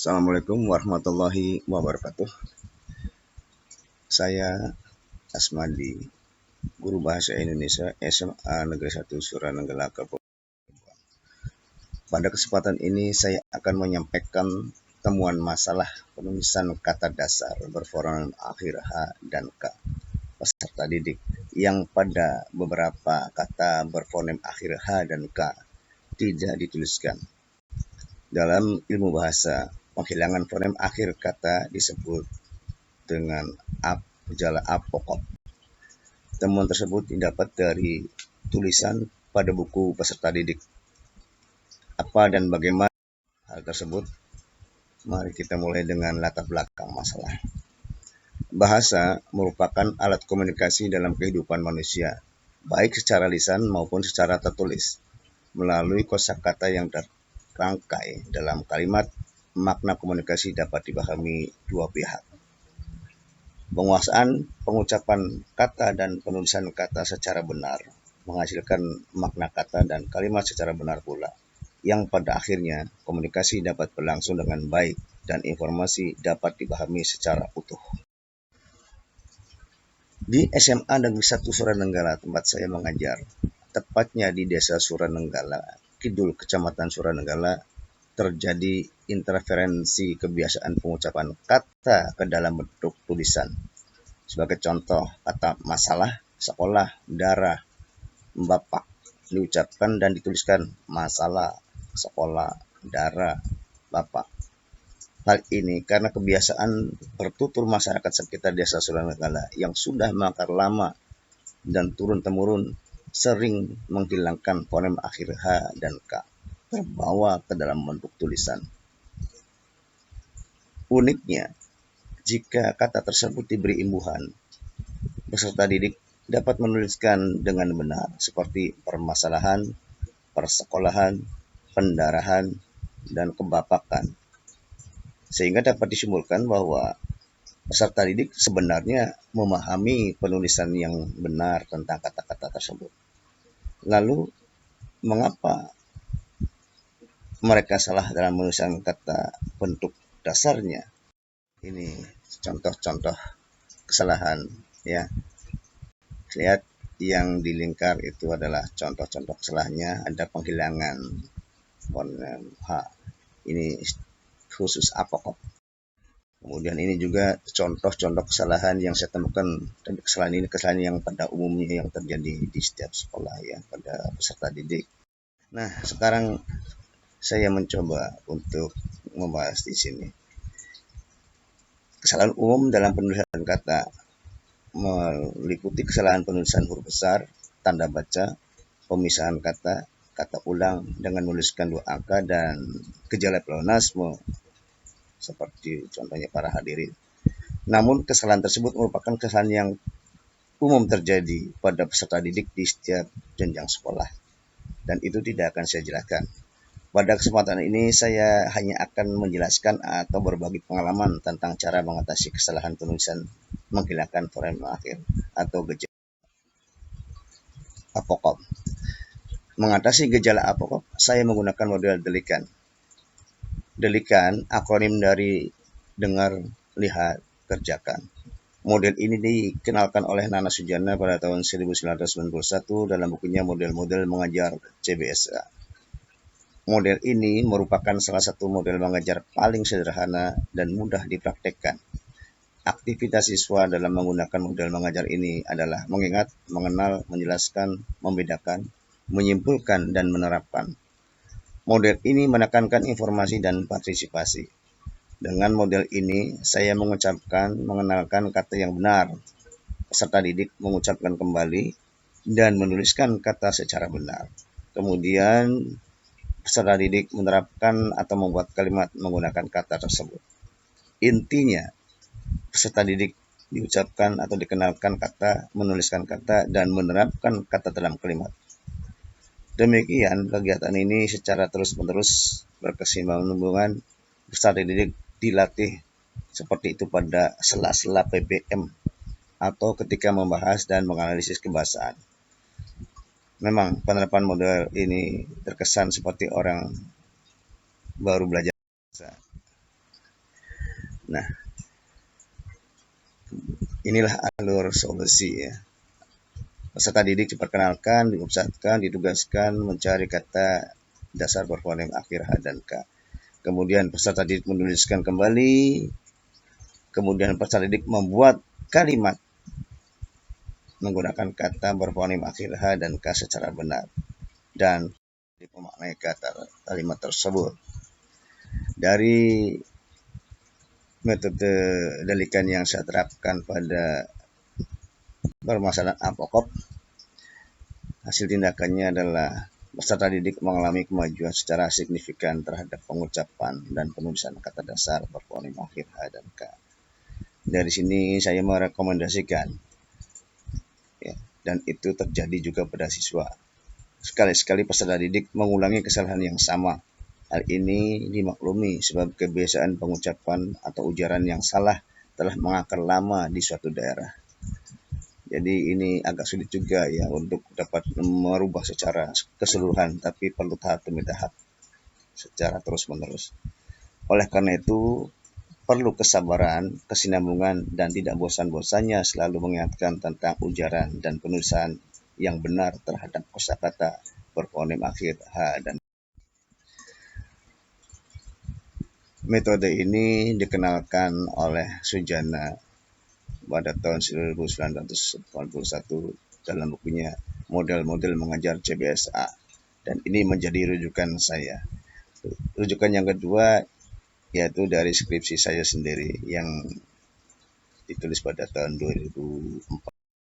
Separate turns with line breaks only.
Assalamualaikum warahmatullahi wabarakatuh. Saya Asmadi, guru bahasa Indonesia SMA Negeri 1 Suranenggala Kabupaten. Pada kesempatan ini saya akan menyampaikan temuan masalah penulisan kata dasar berfonem akhir H dan K peserta didik yang pada beberapa kata berfonem akhir H dan K tidak dituliskan. Dalam ilmu bahasa, penghilangan fonem akhir kata disebut dengan gejala apokop. Temuan tersebut didapat dari tulisan pada buku peserta didik. Apa dan bagaimana hal tersebut? Mari kita mulai dengan latar belakang masalah. Bahasa merupakan alat komunikasi dalam kehidupan manusia, baik secara lisan maupun secara tertulis. Melalui kosakata yang terangkai dalam kalimat, makna komunikasi dapat dipahami dua pihak. Penguasaan pengucapan kata dan penulisan kata secara benar menghasilkan makna kata dan kalimat secara benar pula, yang pada akhirnya komunikasi dapat berlangsung dengan baik dan informasi dapat dipahami secara utuh. Di SMA Negeri 1 Suranenggala tempat saya mengajar, tepatnya di Desa Suranenggala, Kidul Kecamatan Suranenggala, terjadi interferensi kebiasaan pengucapan kata ke dalam bentuk tulisan. Sebagai contoh, kata masalah, sekolah, darah, bapak diucapkan dan dituliskan masalah, sekolah, darah, bapak. Hal ini karena kebiasaan bertutur masyarakat sekitar Desa Suranenggala yang sudah mengakar lama dan turun-temurun sering menghilangkan fonem akhir H dan K terbawa ke dalam bentuk tulisan. Uniknya, jika kata tersebut diberi imbuhan, peserta didik dapat menuliskan dengan benar seperti permasalahan, persekolahan, pendarahan, dan kebapakan. Sehingga dapat disimpulkan bahwa peserta didik sebenarnya memahami penulisan yang benar tentang kata-kata tersebut. Lalu, mengapa mereka salah dalam menuliskan kata bentuk dasarnya? Ini contoh-contoh kesalahan, ya. Lihat yang di lingkar itu adalah contoh-contoh kesalahannya. Ada penghilangan fonem H. Ini khusus apokop. Kemudian ini juga contoh-contoh kesalahan yang saya temukan. Dan kesalahan yang pada umumnya yang terjadi di setiap sekolah, ya, pada peserta didik. Nah, sekarang saya mencoba untuk membahas di sini. Kesalahan umum dalam penulisan kata meliputi kesalahan penulisan huruf besar, tanda baca, pemisahan kata, kata ulang dengan menuliskan dua angka, dan gejala pleonasme seperti contohnya para hadirin. Namun kesalahan tersebut merupakan kesalahan yang umum terjadi pada peserta didik di setiap jenjang sekolah, dan itu tidak akan saya jelaskan. Pada kesempatan ini saya hanya akan menjelaskan atau berbagi pengalaman tentang cara mengatasi kesalahan penulisan menghilangkan fonem akhir atau gejala apokop. Mengatasi gejala apokop, saya menggunakan model delikan. Delikan akronim dari dengar, lihat, kerjakan. Model ini dikenalkan oleh Nana Sujana pada tahun 1991 dalam bukunya Model-Model Mengajar CBSA. Model ini merupakan salah satu model mengajar paling sederhana dan mudah dipraktekkan. Aktivitas siswa dalam menggunakan model mengajar ini adalah mengingat, mengenal, menjelaskan, membedakan, menyimpulkan, dan menerapkan. Model ini menekankan informasi dan partisipasi. Dengan model ini, saya mengenalkan kata yang benar. Peserta didik mengucapkan kembali dan menuliskan kata secara benar. Kemudian, peserta didik menerapkan atau membuat kalimat menggunakan kata tersebut. Intinya, peserta didik diucapkan atau dikenalkan kata, menuliskan kata, dan menerapkan kata dalam kalimat. Demikian kegiatan ini secara terus-menerus berkesinambungan. Peserta didik dilatih seperti itu pada sela-sela PBM atau ketika membahas dan menganalisis kebahasaan. Memang penerapan model ini terkesan seperti orang baru belajar bahasa. Nah, inilah alur solusi ya. Peserta didik diperkenalkan, diusahakan, ditugaskan mencari kata dasar berfonema akhir H dan K. Kemudian peserta didik menuliskan kembali, kemudian peserta didik membuat kalimat menggunakan kata berfonema akhir H dan K secara benar dan memaknai kata kalimat tersebut. Dari metode delikan yang saya terapkan pada permasalahan apokop, hasil tindakannya adalah peserta didik mengalami kemajuan secara signifikan terhadap pengucapan dan penulisan kata dasar berfonema akhir H dan K. Dari sini saya merekomendasikan ya, dan itu terjadi juga pada siswa. Sekali-sekali peserta didik mengulangi kesalahan yang sama. Hal ini dimaklumi sebab kebiasaan pengucapan atau ujaran yang salah telah mengakar lama di suatu daerah. Jadi ini agak sulit juga ya untuk dapat merubah secara keseluruhan, tapi perlu tahap demi tahap secara terus-menerus. Oleh karena itu, perlu kesabaran, kesinambungan, dan tidak bosan-bosannya selalu mengingatkan tentang ujaran dan penulisan yang benar terhadap kosakata berfonema akhir H dan metode ini dikenalkan oleh Sujana pada tahun 1981 dalam bukunya Model-model Mengajar CBSA, dan ini menjadi rujukan saya. Rujukan yang kedua yaitu dari skripsi saya sendiri yang ditulis pada tahun 2004.